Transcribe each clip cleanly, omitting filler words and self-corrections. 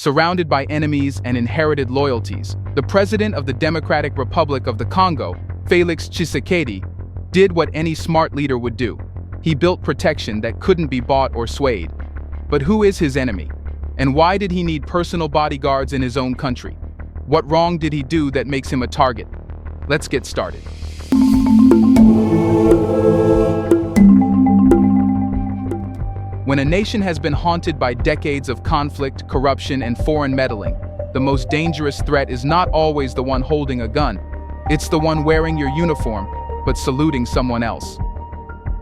Surrounded by enemies and inherited loyalties, the president of the Democratic Republic of the Congo, Félix Tshisekedi, did what any smart leader would do. He built protection that couldn't be bought or swayed. But who is his enemy? And why did he need personal bodyguards in his own country? What wrong did he do that makes him a target? Let's get started. When a nation has been haunted by decades of conflict, corruption, and foreign meddling, the most dangerous threat is not always the one holding a gun. It's the one wearing your uniform, but saluting someone else.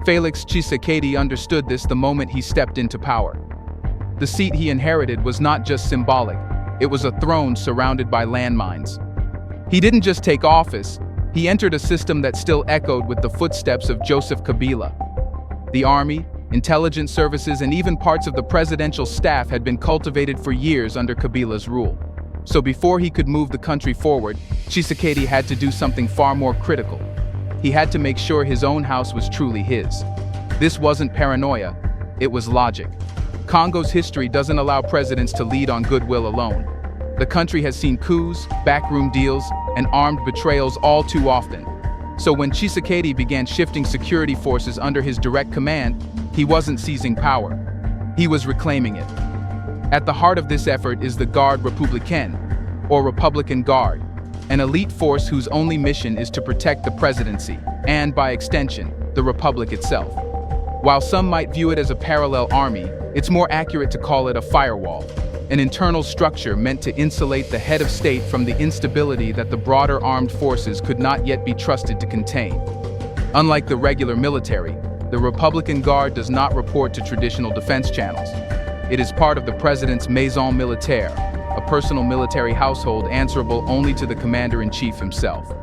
Félix Tshisekedi understood this the moment he stepped into power. The seat he inherited was not just symbolic, it was a throne surrounded by landmines. He didn't just take office, he entered a system that still echoed with the footsteps of Joseph Kabila. The army, intelligence services, and even parts of the presidential staff had been cultivated for years under Kabila's rule. So before he could move the country forward, Tshisekedi had to do something far more critical. He had to make sure his own house was truly his. This wasn't paranoia, it was logic. Congo's history doesn't allow presidents to lead on goodwill alone. The country has seen coups, backroom deals, and armed betrayals all too often. So when Tshisekedi began shifting security forces under his direct command, he wasn't seizing power. He was reclaiming it. At the heart of this effort is the Garde Républicaine, or Republican Guard, an elite force whose only mission is to protect the presidency, and by extension, the republic itself. While some might view it as a parallel army, it's more accurate to call it a firewall, an internal structure meant to insulate the head of state from the instability that the broader armed forces could not yet be trusted to contain. Unlike the regular military, the Republican Guard does not report to traditional defense channels. It is part of the president's maison militaire, a personal military household answerable only to the commander-in-chief himself.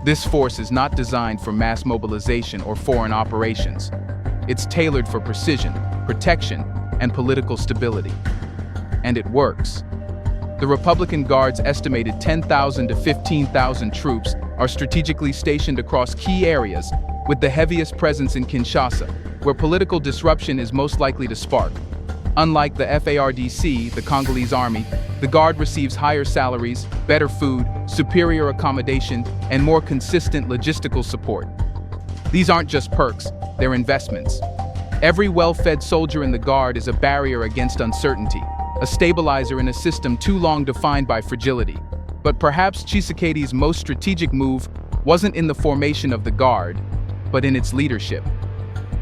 This force is not designed for mass mobilization or foreign operations. It's tailored for precision, protection, and political stability. And it works. The Republican Guard's estimated 10,000 to 15,000 troops are strategically stationed across key areas, with the heaviest presence in Kinshasa, where political disruption is most likely to spark. Unlike the FARDC, the Congolese army, the Guard receives higher salaries, better food, superior accommodation, and more consistent logistical support. These aren't just perks, they're investments. Every well-fed soldier in the Guard is a barrier against uncertainty, a stabilizer in a system too long defined by fragility. But perhaps Tshisekedi's most strategic move wasn't in the formation of the Guard, but in its leadership.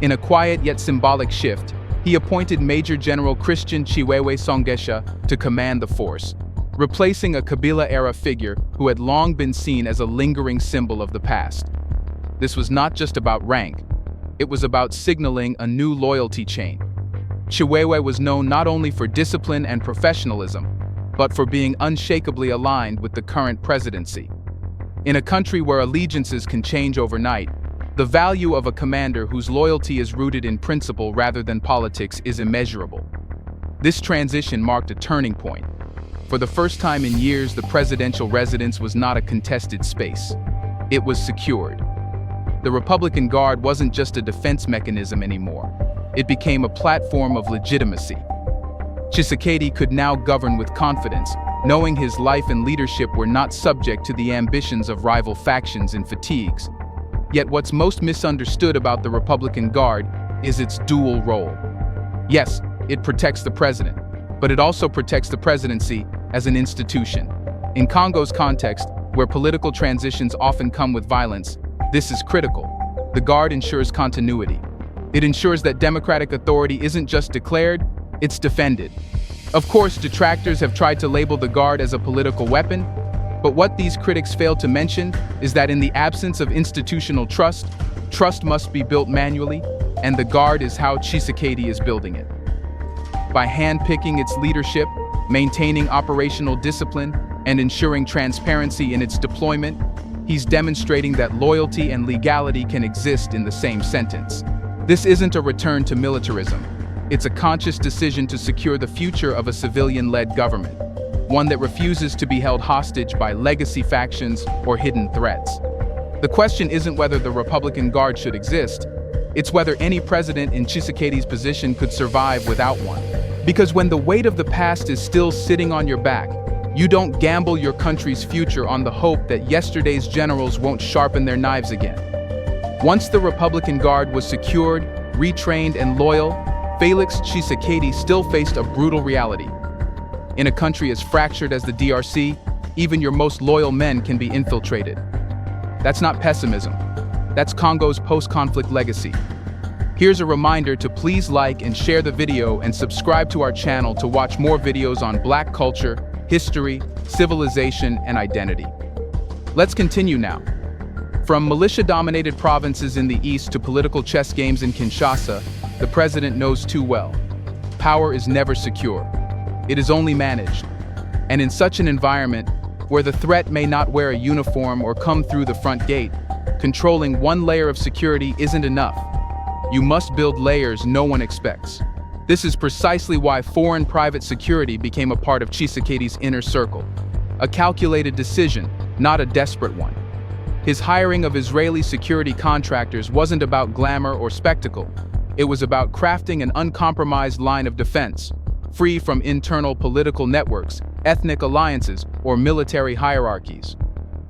In a quiet yet symbolic shift, he appointed Major General Christian Chiwewe Songesha to command the force, replacing a Kabila-era figure who had long been seen as a lingering symbol of the past. This was not just about rank, it was about signaling a new loyalty chain. Chiwewe was known not only for discipline and professionalism, but for being unshakably aligned with the current presidency. In a country where allegiances can change overnight, the value of a commander whose loyalty is rooted in principle rather than politics is immeasurable. This transition marked a turning point. For the first time in years, the presidential residence was not a contested space. It was secured. The Republican Guard wasn't just a defense mechanism anymore. It became a platform of legitimacy. Tshisekedi could now govern with confidence, knowing his life and leadership were not subject to the ambitions of rival factions and fatigues. Yet what's most misunderstood about the Republican Guard is its dual role. Yes, it protects the president, but it also protects the presidency as an institution. In Congo's context, where political transitions often come with violence, this is critical. The Guard ensures continuity. It ensures that democratic authority isn't just declared, it's defended. Of course, detractors have tried to label the Guard as a political weapon, but what these critics fail to mention is that in the absence of institutional trust, trust must be built manually, and the Guard is how Tshisekedi is building it. By handpicking its leadership, maintaining operational discipline, and ensuring transparency in its deployment, he's demonstrating that loyalty and legality can exist in the same sentence. This isn't a return to militarism. It's a conscious decision to secure the future of a civilian-led government, one that refuses to be held hostage by legacy factions or hidden threats. The question isn't whether the Republican Guard should exist, it's whether any president in Tshisekedi's position could survive without one. Because when the weight of the past is still sitting on your back, you don't gamble your country's future on the hope that yesterday's generals won't sharpen their knives again. Once the Republican Guard was secured, retrained, and loyal, Félix Tshisekedi still faced a brutal reality. In a country as fractured as the DRC, even your most loyal men can be infiltrated. That's not pessimism. That's Congo's post-conflict legacy. Here's a reminder to please like and share the video and subscribe to our channel to watch more videos on Black culture, history, civilization, and identity. Let's continue now. From militia-dominated provinces in the east to political chess games in Kinshasa, the president knows too well. Power is never secure. It is only managed. And in such an environment, where the threat may not wear a uniform or come through the front gate, controlling one layer of security isn't enough. You must build layers no one expects. This is precisely why foreign private security became a part of Tshisekedi's inner circle. A calculated decision, not a desperate one. His hiring of Israeli security contractors wasn't about glamour or spectacle. It was about crafting an uncompromised line of defense, free from internal political networks, ethnic alliances, or military hierarchies.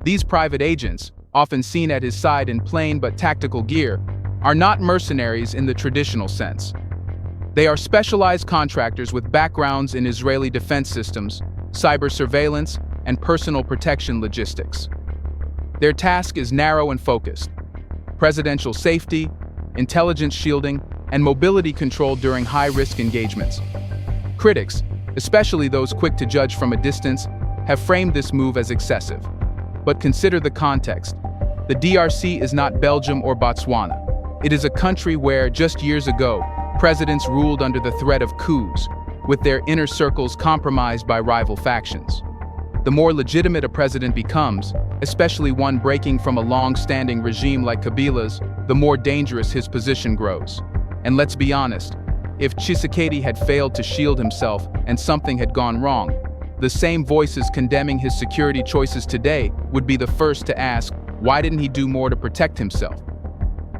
These private agents, often seen at his side in plain but tactical gear, are not mercenaries in the traditional sense. They are specialized contractors with backgrounds in Israeli defense systems, cyber surveillance, and personal protection logistics. Their task is narrow and focused: presidential safety, intelligence shielding, and mobility control during high-risk engagements. Critics, especially those quick to judge from a distance, have framed this move as excessive. But consider the context. The DRC is not Belgium or Botswana. It is a country where, just years ago, presidents ruled under the threat of coups, with their inner circles compromised by rival factions. The more legitimate a president becomes, especially one breaking from a long-standing regime like Kabila's, the more dangerous his position grows. And let's be honest, if Tshisekedi had failed to shield himself and something had gone wrong, the same voices condemning his security choices today would be the first to ask, why didn't he do more to protect himself?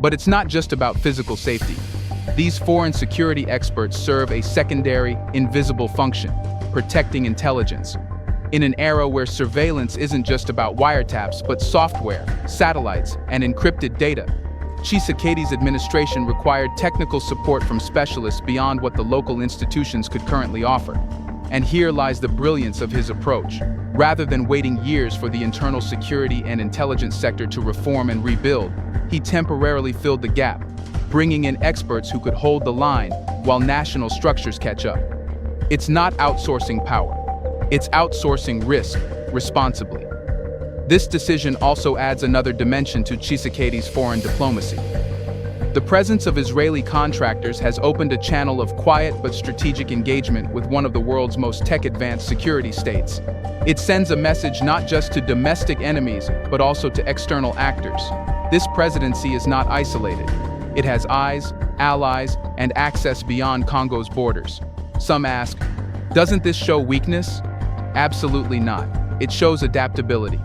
But it's not just about physical safety. These foreign security experts serve a secondary, invisible function: protecting intelligence. In an era where surveillance isn't just about wiretaps, but software, satellites, and encrypted data, Tshisekedi's administration required technical support from specialists beyond what the local institutions could currently offer. And here lies the brilliance of his approach. Rather than waiting years for the internal security and intelligence sector to reform and rebuild, he temporarily filled the gap, bringing in experts who could hold the line while national structures catch up. It's not outsourcing power. It's outsourcing risk responsibly. This decision also adds another dimension to Tshisekedi's foreign diplomacy. The presence of Israeli contractors has opened a channel of quiet but strategic engagement with one of the world's most tech-advanced security states. It sends a message not just to domestic enemies, but also to external actors. This presidency is not isolated. It has eyes, allies, and access beyond Congo's borders. Some ask, doesn't this show weakness? Absolutely not. It shows adaptability.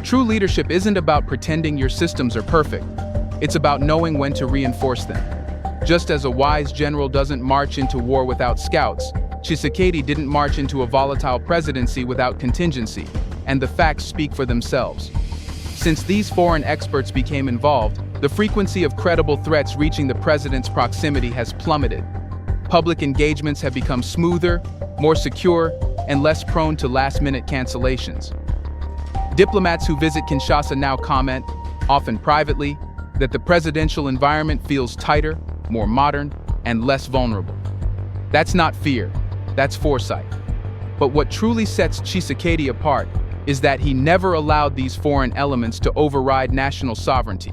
True leadership isn't about pretending your systems are perfect. It's about knowing when to reinforce them. Just as a wise general doesn't march into war without scouts, Tshisekedi didn't march into a volatile presidency without contingency, and the facts speak for themselves. Since these foreign experts became involved, the frequency of credible threats reaching the president's proximity has plummeted. Public engagements have become smoother, more secure, and less prone to last-minute cancellations. Diplomats who visit Kinshasa now comment, often privately, that the presidential environment feels tighter, more modern, and less vulnerable. That's not fear, that's foresight. But what truly sets Tshisekedi apart is that he never allowed these foreign elements to override national sovereignty.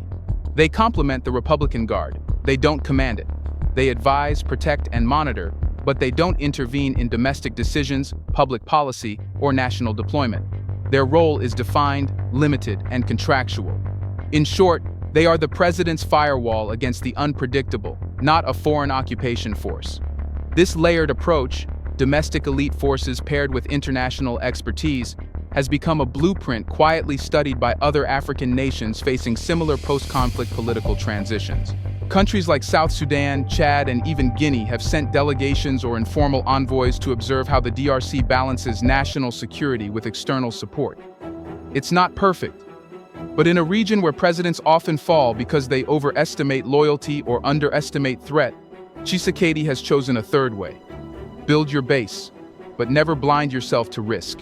They complement the Republican Guard. They don't command it. They advise, protect, and monitor, but they don't intervene in domestic decisions, public policy, or national deployment. Their role is defined, limited, and contractual. In short, they are the president's firewall against the unpredictable, not a foreign occupation force. This layered approach, domestic elite forces paired with international expertise, has become a blueprint quietly studied by other African nations facing similar post-conflict political transitions. Countries like South Sudan, Chad, and even Guinea have sent delegations or informal envoys to observe how the DRC balances national security with external support. It's not perfect, but in a region where presidents often fall because they overestimate loyalty or underestimate threat, Tshisekedi has chosen a third way. Build your base, but never blind yourself to risk.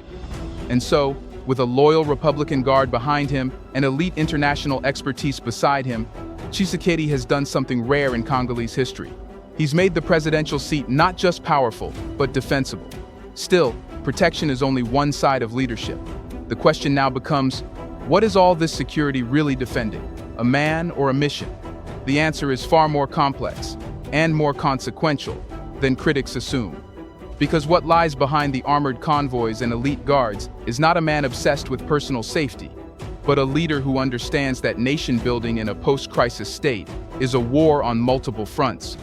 And so, with a loyal Republican Guard behind him and elite international expertise beside him, Tshisekedi has done something rare in Congolese history. He's made the presidential seat not just powerful, but defensible. Still, protection is only one side of leadership. The question now becomes, what is all this security really defending? A man or a mission? The answer is far more complex and more consequential than critics assume. Because what lies behind the armored convoys and elite guards is not a man obsessed with personal safety, but a leader who understands that nation-building in a post-crisis state is a war on multiple fronts,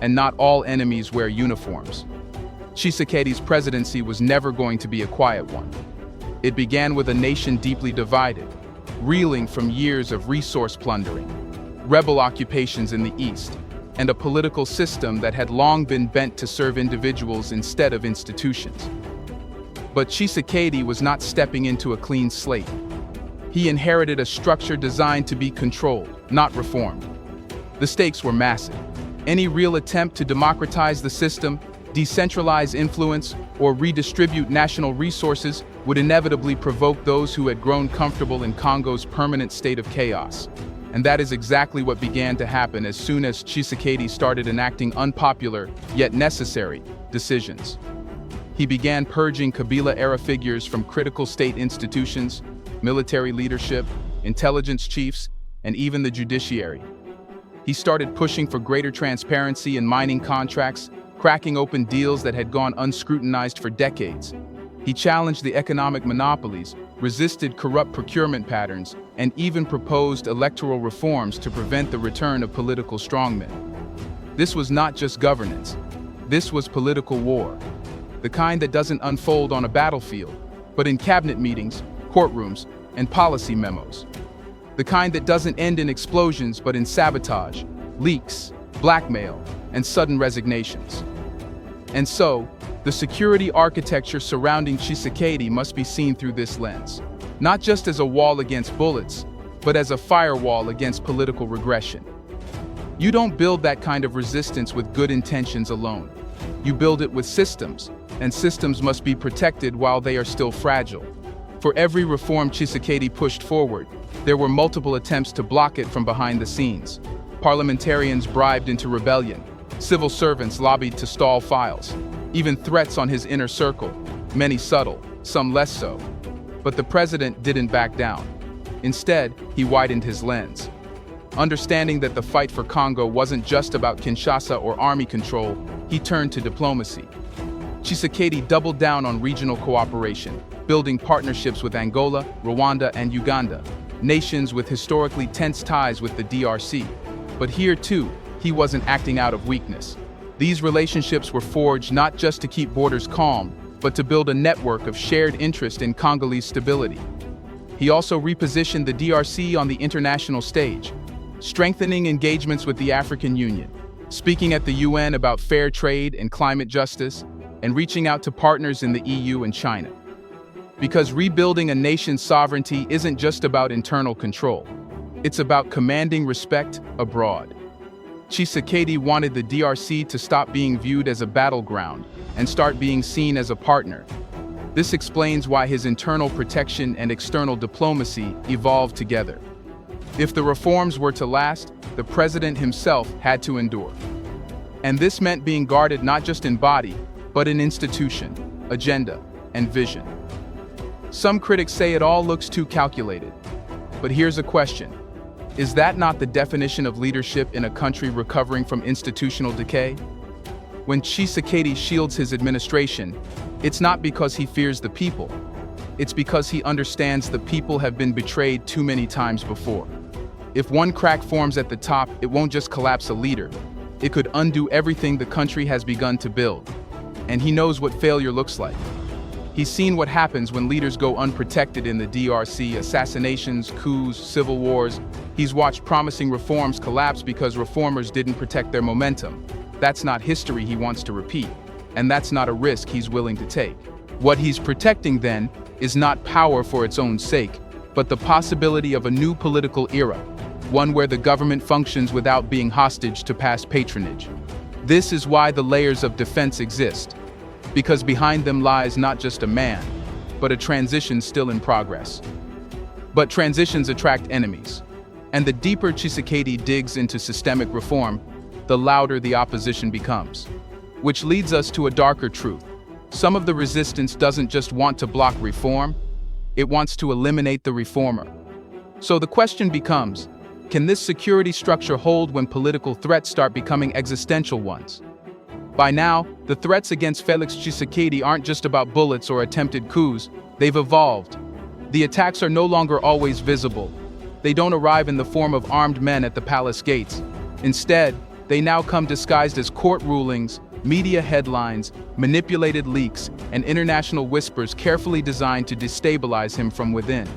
and not all enemies wear uniforms. Tshisekedi's presidency was never going to be a quiet one. It began with a nation deeply divided, reeling from years of resource plundering, rebel occupations in the east, and a political system that had long been bent to serve individuals instead of institutions. But Tshisekedi was not stepping into a clean slate. He inherited a structure designed to be controlled, not reformed. The stakes were massive. Any real attempt to democratize the system, decentralize influence, or redistribute national resources would inevitably provoke those who had grown comfortable in Congo's permanent state of chaos. And that is exactly what began to happen as soon as Tshisekedi started enacting unpopular, yet necessary, decisions. He began purging Kabila-era figures from critical state institutions, military leadership, intelligence chiefs, and even the judiciary. He started pushing for greater transparency in mining contracts, cracking open deals that had gone unscrutinized for decades. He challenged the economic monopolies, resisted corrupt procurement patterns, and even proposed electoral reforms to prevent the return of political strongmen. This was not just governance. This was political war, the kind that doesn't unfold on a battlefield, but in cabinet meetings, courtrooms, and policy memos. The kind that doesn't end in explosions but in sabotage, leaks, blackmail, and sudden resignations. And so, the security architecture surrounding Tshisekedi must be seen through this lens, not just as a wall against bullets, but as a firewall against political regression. You don't build that kind of resistance with good intentions alone. You build it with systems, and systems must be protected while they are still fragile. For every reform Tshisekedi pushed forward, there were multiple attempts to block it from behind the scenes. Parliamentarians bribed into rebellion, civil servants lobbied to stall files, even threats on his inner circle, many subtle, some less so. But the president didn't back down. Instead, he widened his lens. Understanding that the fight for Congo wasn't just about Kinshasa or army control, he turned to diplomacy. Tshisekedi doubled down on regional cooperation, building partnerships with Angola, Rwanda, and Uganda, nations with historically tense ties with the DRC. But here, too, he wasn't acting out of weakness. These relationships were forged not just to keep borders calm, but to build a network of shared interest in Congolese stability. He also repositioned the DRC on the international stage, strengthening engagements with the African Union, speaking at the UN about fair trade and climate justice, and reaching out to partners in the EU and China. Because rebuilding a nation's sovereignty isn't just about internal control. It's about commanding respect abroad. Tshisekedi wanted the DRC to stop being viewed as a battleground and start being seen as a partner. This explains why his internal protection and external diplomacy evolved together. If the reforms were to last, the president himself had to endure. And this meant being guarded not just in body, but in institution, agenda, and vision. Some critics say it all looks too calculated. But here's a question. Is that not the definition of leadership in a country recovering from institutional decay? When Tshisekedi shields his administration, it's not because he fears the people. It's because he understands the people have been betrayed too many times before. If one crack forms at the top, it won't just collapse a leader. It could undo everything the country has begun to build. And he knows what failure looks like. He's seen what happens when leaders go unprotected in the DRC: assassinations, coups, civil wars. He's watched promising reforms collapse because reformers didn't protect their momentum. That's not history he wants to repeat, and that's not a risk he's willing to take. What he's protecting, then, is not power for its own sake, but the possibility of a new political era, one where the government functions without being hostage to past patronage. This is why the layers of defense exist, because behind them lies not just a man, but a transition still in progress. But transitions attract enemies, and the deeper Tshisekedi digs into systemic reform, the louder the opposition becomes. Which leads us to a darker truth. Some of the resistance doesn't just want to block reform, it wants to eliminate the reformer. So the question becomes, can this security structure hold when political threats start becoming existential ones? By now, the threats against Félix Tshisekedi aren't just about bullets or attempted coups, they've evolved. The attacks are no longer always visible. They don't arrive in the form of armed men at the palace gates. Instead, they now come disguised as court rulings, media headlines, manipulated leaks, and international whispers carefully designed to destabilize him from within.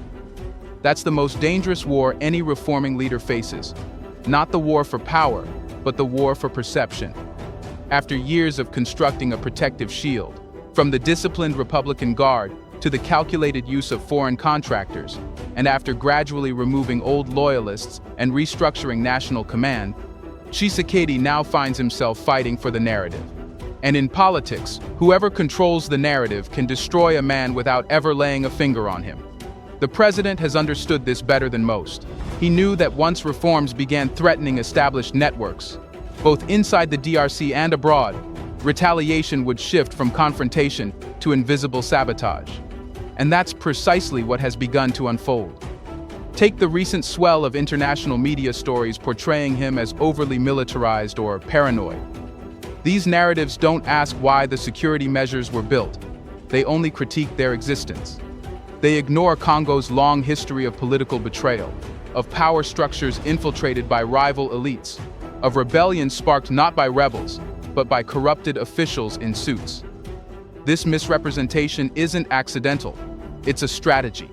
That's the most dangerous war any reforming leader faces. Not the war for power, but the war for perception. After years of constructing a protective shield, from the disciplined Republican Guard to the calculated use of foreign contractors, and after gradually removing old loyalists and restructuring national command, Tshisekedi now finds himself fighting for the narrative. And in politics, whoever controls the narrative can destroy a man without ever laying a finger on him. The president has understood this better than most. He knew that once reforms began threatening established networks, both inside the DRC and abroad, retaliation would shift from confrontation to invisible sabotage. And that's precisely what has begun to unfold. Take the recent swell of international media stories portraying him as overly militarized or paranoid. These narratives don't ask why the security measures were built. They only critique their existence. They ignore Congo's long history of political betrayal, of power structures infiltrated by rival elites, of rebellion sparked not by rebels, but by corrupted officials in suits. This misrepresentation isn't accidental. It's a strategy.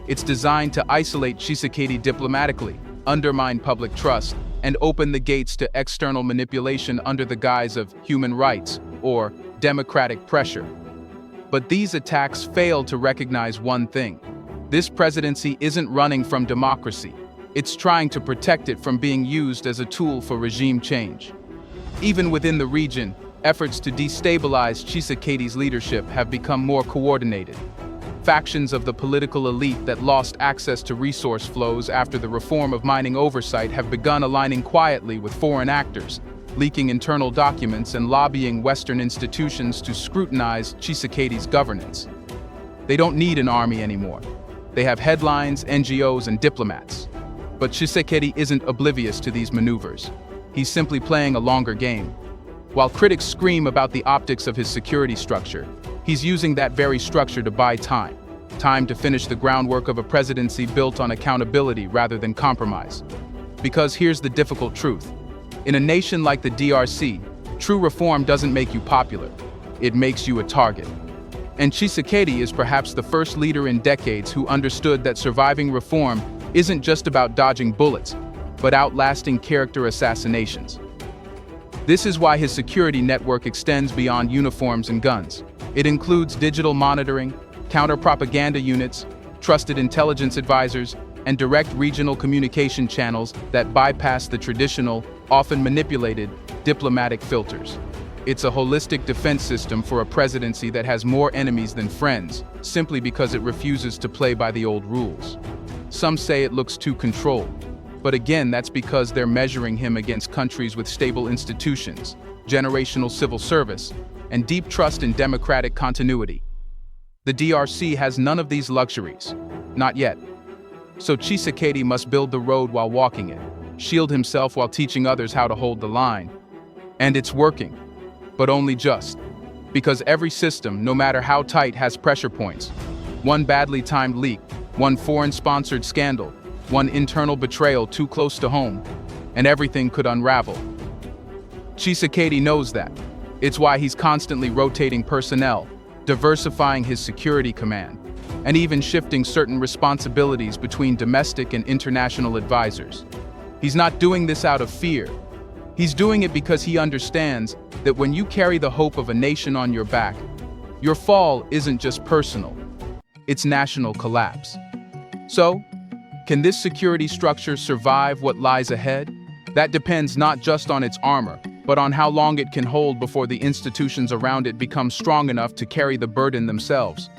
It's designed to isolate Tshisekedi diplomatically, undermine public trust, and open the gates to external manipulation under the guise of human rights or democratic pressure. But these attacks fail to recognize one thing. This presidency isn't running from democracy. It's trying to protect it from being used as a tool for regime change. Even within the region, efforts to destabilize Tshisekedi's leadership have become more coordinated. Factions of the political elite that lost access to resource flows after the reform of mining oversight have begun aligning quietly with foreign actors, leaking internal documents and lobbying Western institutions to scrutinize Tshisekedi's governance. They don't need an army anymore. They have headlines, NGOs, and diplomats. But Tshisekedi isn't oblivious to these maneuvers. He's simply playing a longer game. While critics scream about the optics of his security structure, he's using that very structure to buy time to finish the groundwork of a presidency built on accountability rather than compromise. Because here's the difficult truth. In a nation like the DRC, true reform doesn't make you popular. It makes you a target. And Tshisekedi is perhaps the first leader in decades who understood that surviving reform isn't just about dodging bullets, but outlasting character assassinations. This is why his security network extends beyond uniforms and guns. It includes digital monitoring, counter-propaganda units, trusted intelligence advisors, and direct regional communication channels that bypass the traditional, often manipulated, diplomatic filters. It's a holistic defense system for a presidency that has more enemies than friends, simply because it refuses to play by the old rules. Some say it looks too controlled, but again, that's because they're measuring him against countries with stable institutions, generational civil service, and deep trust in democratic continuity. The DRC has none of these luxuries. Not yet. So Tshisekedi must build the road while walking it, shield himself while teaching others how to hold the line. And it's working, but only just. Because every system, no matter how tight, has pressure points. One badly timed leak, one foreign-sponsored scandal, one internal betrayal too close to home, and everything could unravel. Tshisekedi knows that. It's why he's constantly rotating personnel, diversifying his security command, and even shifting certain responsibilities between domestic and international advisors. He's not doing this out of fear. He's doing it because he understands that when you carry the hope of a nation on your back, your fall isn't just personal, it's national collapse. So, can this security structure survive what lies ahead? That depends not just on its armor, but on how long it can hold before the institutions around it become strong enough to carry the burden themselves.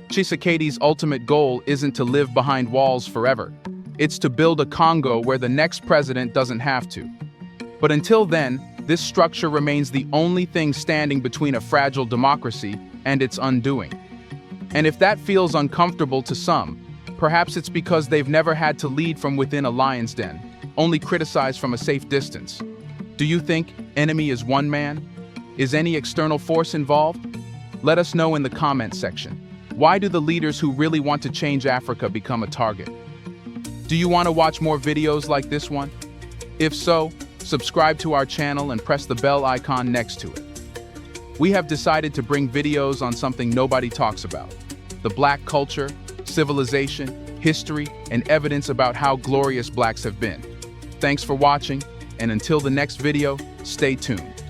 Tshisekedi's ultimate goal isn't to live behind walls forever. It's to build a Congo where the next president doesn't have to. But until then, this structure remains the only thing standing between a fragile democracy and its undoing. And if that feels uncomfortable to some, perhaps it's because they've never had to lead from within a lion's den, only criticize from a safe distance. Do you think enemy is one man? Is any external force involved? Let us know in the comment section. Why do the leaders who really want to change Africa become a target? Do you want to watch more videos like this one? If so, subscribe to our channel and press the bell icon next to it. We have decided to bring videos on something nobody talks about: the Black culture, civilization, history, and evidence about how glorious Blacks have been. Thanks for watching, and until the next video, stay tuned.